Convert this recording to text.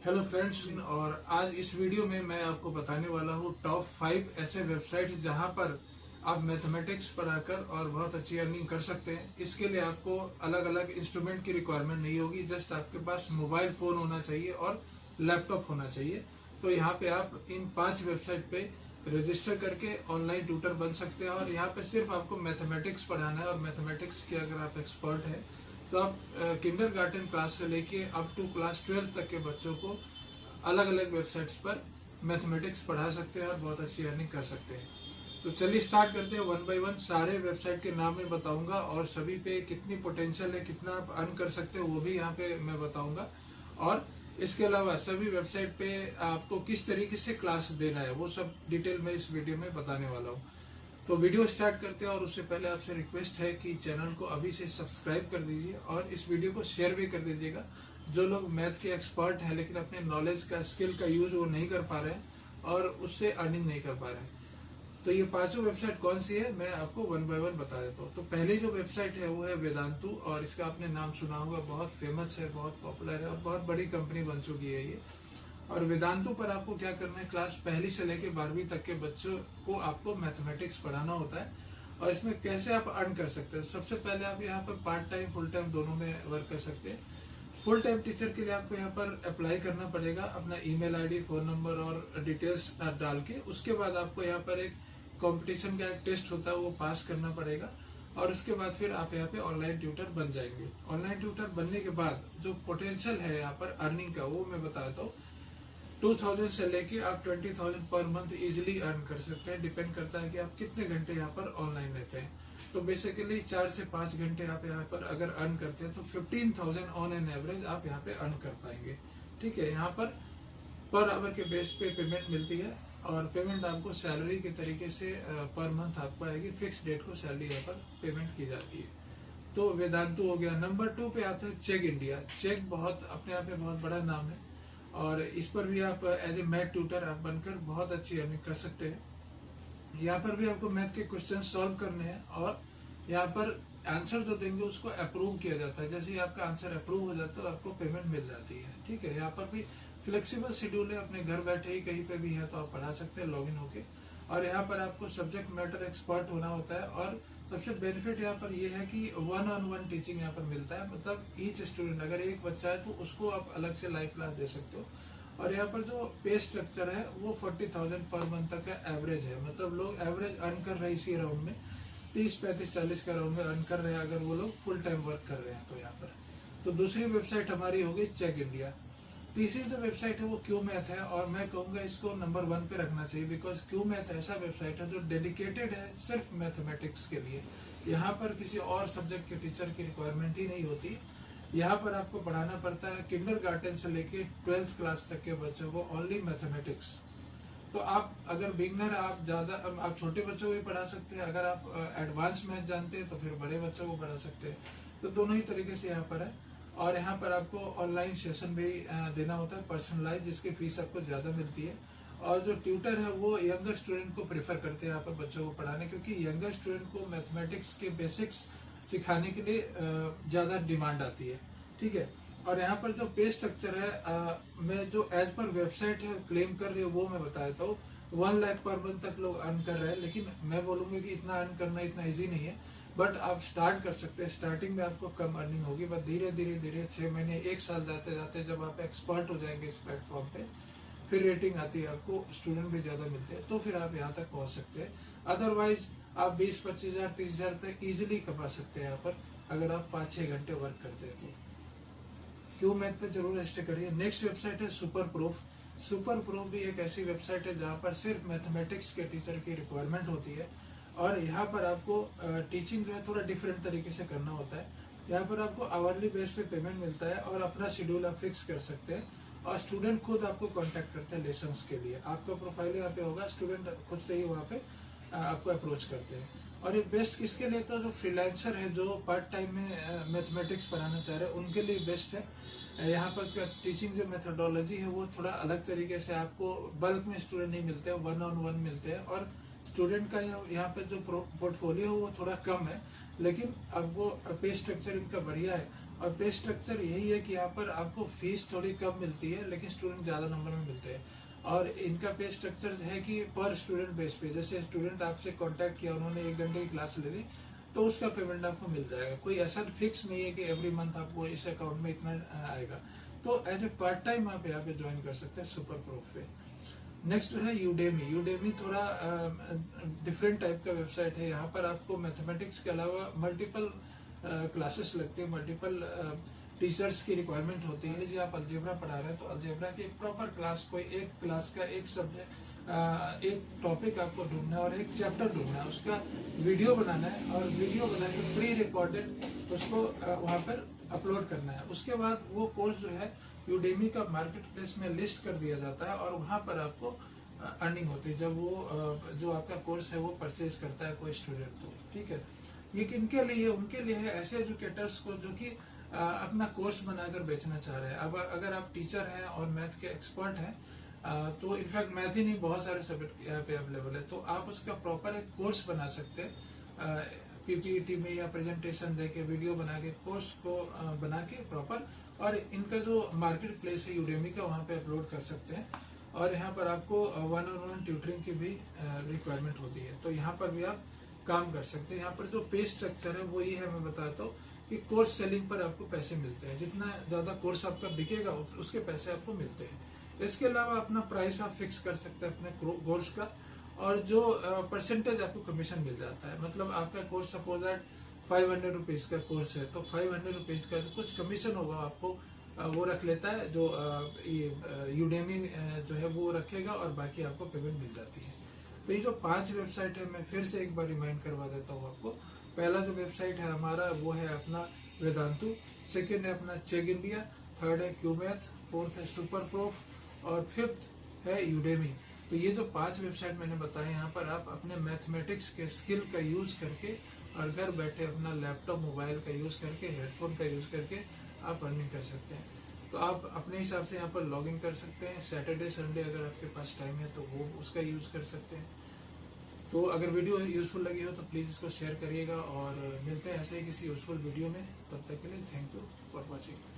Hello friends, और आज इस वीडियो में मैं आपको बताने वाला हूँ टॉप 5 ऐसे वेबसाइट जहां पर आप मैथमेटिक्स पढ़ाकर और बहुत अच्छी अर्निंग कर सकते हैं। इसके लिए आपको अलग अलग इंस्ट्रूमेंट की रिक्वायरमेंट नहीं होगी, जस्ट आपके पास मोबाइल फोन होना चाहिए और लैपटॉप होना चाहिए। तो यहाँ पे आप इन 5 वेबसाइट पे रजिस्टर करके ऑनलाइन ट्यूटर बन सकते हैं और यहाँ पे सिर्फ आपको मैथमेटिक्स पढ़ाना है। और मैथमेटिक्स के अगर आप एक्सपर्ट हैं तो आप किंडरगार्टन क्लास से लेके अप टू क्लास 12 तक के बच्चों को अलग अलग वेबसाइट्स पर मैथमेटिक्स पढ़ा सकते हैं और बहुत अच्छी अर्निंग कर सकते हैं। तो चलिए स्टार्ट करते हैं वन बाय वन। सारे वेबसाइट के नाम मैं बताऊंगा और सभी पे कितनी पोटेंशियल है, कितना आप अर्न कर सकते हो वो भी यहाँ पे मैं बताऊंगा। और इसके अलावा सभी वेबसाइट पे आपको किस तरीके से क्लास देना है वो सब डिटेल में इस वीडियो में बताने वाला हूँ। तो वीडियो स्टार्ट करते हैं और उससे पहले आपसे रिक्वेस्ट है कि चैनल को अभी से सब्सक्राइब कर दीजिए और इस वीडियो को शेयर भी कर दीजिएगा। जो लोग मैथ के एक्सपर्ट हैं लेकिन अपने नॉलेज का, स्किल का यूज वो नहीं कर पा रहे हैं और उससे अर्निंग नहीं कर पा रहे हैं। तो ये पांचों वेबसाइट कौन सी है मैं आपको वन बाय वन बता देता हूँ। तो पहली जो वेबसाइट है वो है वेदांतु, और इसका आपने नाम सुना होगा, बहुत फेमस है, बहुत पॉपुलर है और बहुत बड़ी कंपनी बन चुकी है ये। और वेदांतु पर आपको क्या करना है, क्लास पहली से लेके 12वीं तक के बच्चों को आपको मैथमेटिक्स पढ़ाना होता है। और इसमें कैसे आप अर्न कर सकते हैं, सबसे पहले आप यहाँ पर पार्ट टाइम फुल टाइम दोनों में वर्क कर सकते हैं। फुल टाइम टीचर के लिए आपको यहाँ पर अप्लाई करना पड़ेगा, अपना ईमेल आईडी, फोन नंबर और डिटेल्स डाल के। उसके बाद आपको यहाँ पर एक कंपटीशन का एक टेस्ट होता है वो पास करना पड़ेगा और उसके बाद फिर आप यहाँ पे ऑनलाइन ट्यूटर बन जाएंगे। ऑनलाइन ट्यूटर बनने के बाद जो पोटेंशियल है यहाँ पर अर्निंग का वो मैं बताता हूँ। 2000 से लेके आप 20,000 पर मंथ इजिली अर्न कर सकते हैं। डिपेंड करता है कि आप कितने घंटे यहाँ पर ऑनलाइन रहते हैं। तो बेसिकली 4 से 5 घंटे आप यहाँ पर अगर अर्न करते हैं तो 15,000 ऑन एन एवरेज आप यहाँ पे अर्न कर पाएंगे। ठीक है, यहाँ पर आवर के बेस पे पेमेंट मिलती है और पेमेंट आपको सैलरी के तरीके से पर मंथ आपको आएगी। फिक्स डेट को सैलरी यहाँ पर पेमेंट की जाती है। तो वेदांतु हो गया। नंबर 2 पे आता है चेक इंडिया। चेक बहुत अपने आप में बहुत बड़ा नाम है और इस पर भी आप एज ए मैथ ट्यूटर आप बनकर बहुत अच्छी अर्निंग कर सकते हैं। यहाँ पर भी आपको मैथ के क्वेश्चन सॉल्व करने हैं और यहाँ पर आंसर जो देंगे उसको अप्रूव किया जाता है। जैसे ही आपका आंसर अप्रूव हो जाता है आपको पेमेंट मिल जाती है। ठीक है, यहाँ पर भी फ्लेक्सिबल शेड्यूल है, अपने घर बैठे ही कहीं पे भी है तो आप पढ़ा सकते हैं लॉगिन होके। और यहाँ पर आपको सब्जेक्ट मैटर एक्सपर्ट होना होता है और सबसे बेनिफिट यहाँ पर ये है कि 1-on-1 टीचिंग यहाँ पर मिलता है। मतलब ईच स्टूडेंट, अगर एक बच्चा है तो उसको आप अलग से लाइव क्लास दे सकते हो। और यहाँ पर जो पे स्ट्रक्चर है वो 40,000 पर मंथ तक का एवरेज है। मतलब लोग एवरेज अर्न कर रहे हैं इसी राउंड में, 30-35-40 का राउंड में अर्न कर रहे हैं अगर वो लोग फुल टाइम वर्क कर रहे हैं तो यहाँ पर। तो दूसरी वेबसाइट हमारी होगी चेक इंडिया। तीसरी जो वेबसाइट है वो क्यू मैथ है और मैं कहूंगा इसको नंबर 1 पे रखना चाहिए, बिकॉज क्यू मैथ ऐसा वेबसाइट है जो डेडिकेटेड है सिर्फ मैथमेटिक्स के लिए। यहाँ पर किसी और सब्जेक्ट के टीचर की रिक्वायरमेंट ही नहीं होती। यहाँ पर आपको पढ़ाना पड़ता है किंडरगार्टन से लेके 12th क्लास तक के बच्चों को ओनली मैथमेटिक्स। तो आप अगर बिगनर, आप छोटे बच्चों को भी पढ़ा सकते हैं। अगर आप एडवांस मैथ जानते हैं तो फिर बड़े बच्चों को पढ़ा सकते हैं। तो दोनों ही तरीके से यहाँ पर है। और यहाँ पर आपको ऑनलाइन सेशन भी देना होता है पर्सनलाइज, जिसकी फीस आपको ज्यादा मिलती है। और जो ट्यूटर है वो यंगर स्टूडेंट को प्रेफर करते हैं यहाँ पर बच्चों को पढ़ाने, क्योंकि यंगर स्टूडेंट को मैथमेटिक्स के बेसिक्स सिखाने के लिए ज्यादा डिमांड आती है। ठीक है, और यहाँ पर जो पे स्ट्रक्चर है मैं जो एज पर वेबसाइट है क्लेम कर रही हूँ वो मैं बता देता हूँ। 1 लाख पर मंथ तक लोग अर्न कर रहे हैं, लेकिन मैं बोलूंगा कि इतना अर्न करना इतना ईजी नहीं है। बट आप स्टार्ट कर सकते हैं। स्टार्टिंग में आपको कम अर्निंग होगी, बट धीरे धीरे 6 महीने 1 साल जाते जाते जब आप एक्सपर्ट हो जाएंगे इस प्लेटफॉर्म पे, फिर रेटिंग आती है, आपको स्टूडेंट भी ज्यादा मिलते हैं, तो फिर आप यहाँ तक पहुंच सकते हैं। अदरवाइज आप 20-25 हजार 30 हजार तक इजिली कमा सकते हैं यहाँ पर अगर आप 5-6 घंटे वर्क करते हैं तो। क्यू मैथ पे जरूर रजिस्टर करिए। नेक्स्ट वेबसाइट है सुपर प्रूफ। सुपर प्रूफ भी एक ऐसी वेबसाइट है जहाँ पर सिर्फ मैथमेटिक्स के टीचर की रिक्वायरमेंट होती है और यहाँ पर आपको टीचिंग जो है थोड़ा डिफरेंट तरीके से करना होता है। यहाँ पर आपको आवरली बेस पे पेमेंट मिलता है और अपना शेड्यूल आप फिक्स कर सकते हैं और स्टूडेंट खुद आपको कांटेक्ट करते हैं लेसन्स के लिए। आपका प्रोफाइल यहाँ पे होगा, स्टूडेंट खुद से ही वहाँ पे आपको अप्रोच करते हैं। और ये बेस्ट किसके लिए, तो जो फ्रीलांसर है जो पार्ट टाइम में मैथमेटिक्स पढ़ाना चाह रहे हैं उनके लिए बेस्ट है। यहाँ पर टीचिंग जो मेथोडोलॉजी है वो थोड़ा अलग तरीके से, आपको बल्क में स्टूडेंट नहीं मिलते हैं, 1-on-1 मिलते हैं। और स्टूडेंट का यहाँ पे जो पोर्टफोलियो है वो थोड़ा कम है, लेकिन अब वो पे स्ट्रक्चर इनका बढ़िया है और पे स्ट्रक्चर यही है कि यहाँ पर आपको फीस थोड़ी कम मिलती है लेकिन स्टूडेंट ज़्यादा नंबर में मिलते हैं। और इनका पे स्ट्रक्चर है कि पर स्टूडेंट बेस पे, जैसे स्टूडेंट आपसे कांटेक्ट किया, उन्होंने 1 घंटे की क्लास ले ली तो उसका पेमेंट आपको मिल जाएगा। कोई ऐसा फिक्स नहीं है कि एवरी मंथ आपको इस अकाउंट में इतना आएगा। तो एज ए पार्ट टाइम आप यहाँ पे ज्वाइन कर सकते हैं सुपर प्रूफ पे। नेक्स्ट है यूडेमी। यूडेमी थोड़ा डिफरेंट टाइप का वेबसाइट है। यहाँ पर आपको मैथमेटिक्स के अलावा मल्टीपल क्लासेस लगती है, मल्टीपल टीचर्स की रिक्वायरमेंट होती है। यदि आप अलजेब्रा पढ़ा रहे हैं तो अलजेब्रा की प्रॉपर क्लास, कोई एक क्लास का एक सब्जेक्ट, एक टॉपिक आपको ढूंढना है और एक चैप्टर ढूंढना है, उसका वीडियो बनाना है और वीडियो बना के प्री रिकॉर्डेड उसको वहाँ पर अपलोड करना है। उसके बाद वो कोर्स जो है यूडेमी का मार्केट प्लेस में लिस्ट कर दिया जाता है और वहाँ पर आपको अर्निंग होती है जब वो जो आपका कोर्स है वो परचेज करता है कोई स्टूडेंट। तो ठीक है, ये किनके लिए? उनके लिए है ऐसे एजुकेटर्स को जो कि अपना कोर्स बनाकर बेचना चाह रहे हैं। अब अगर आप टीचर हैं और मैथ के एक्सपर्ट हैं, तो इनफैक्ट मैथ ही नहीं, बहुत सारे सब्जेक्ट यहाँ पे अवेलेबल है, तो आप उसका प्रॉपर एक कोर्स बना सकते हैं पीपीटी में या प्रेजेंटेशन देके वीडियो बना के कोर्स को बना के प्रॉपर, और इनका जो मार्केट प्लेस है यूडेमी का वहाँ पे अपलोड कर सकते हैं। और यहाँ पर आपको 1-on-1 ट्यूटरिंग की भी रिक्वायरमेंट होती है, तो यहाँ पर भी आप काम कर सकते हैं। यहाँ पर जो पे स्ट्रक्चर है वो ये है, मैं बताता हूँ कि कोर्स सेलिंग पर आपको पैसे मिलते हैं। जितना ज्यादा कोर्स आपका बिकेगा उसके पैसे आपको मिलते हैं। इसके अलावा अपना प्राइस आप फिक्स कर सकते हैं अपने कोर्स का, और जो परसेंटेज आपको कमीशन मिल जाता है। मतलब आपका कोर्स सपोज दैट 500 रुपीज का कोर्स है, तो 500 रुपीज का कुछ कमीशन होगा आपको वो रख लेता है, जो ये यूडेमी जो है वो रखेगा, और बाकी आपको पेमेंट मिल जाती है। तो ये जो 5 वेबसाइट है, मैं फिर से एक बार रिमाइंड करवा देता हूँ आपको। पहला जो वेबसाइट है हमारा वो है अपना वेदांतु, सेकेंड है अपना चेक इंडिया, थर्ड है क्यूमैथ, फोर्थ है सुपर प्रूफ और फिफ्थ है यूडेमी। तो ये जो 5 वेबसाइट मैंने बताए, यहाँ पर आप अपने मैथमेटिक्स के स्किल का यूज करके और घर बैठे अपना लैपटॉप मोबाइल का यूज करके, हेडफोन का यूज करके आप अर्निंग कर सकते हैं। तो आप अपने हिसाब से यहाँ पर लॉग इन कर सकते हैं। सैटरडे संडे अगर आपके पास टाइम है तो वो उसका यूज कर सकते हैं। तो अगर वीडियो यूजफुल लगी हो तो प्लीज़ इसको शेयर करिएगा, और मिलते हैं ऐसे ही किसी यूजफुल वीडियो में। तब तक के लिए थैंक यू फॉर वॉचिंग।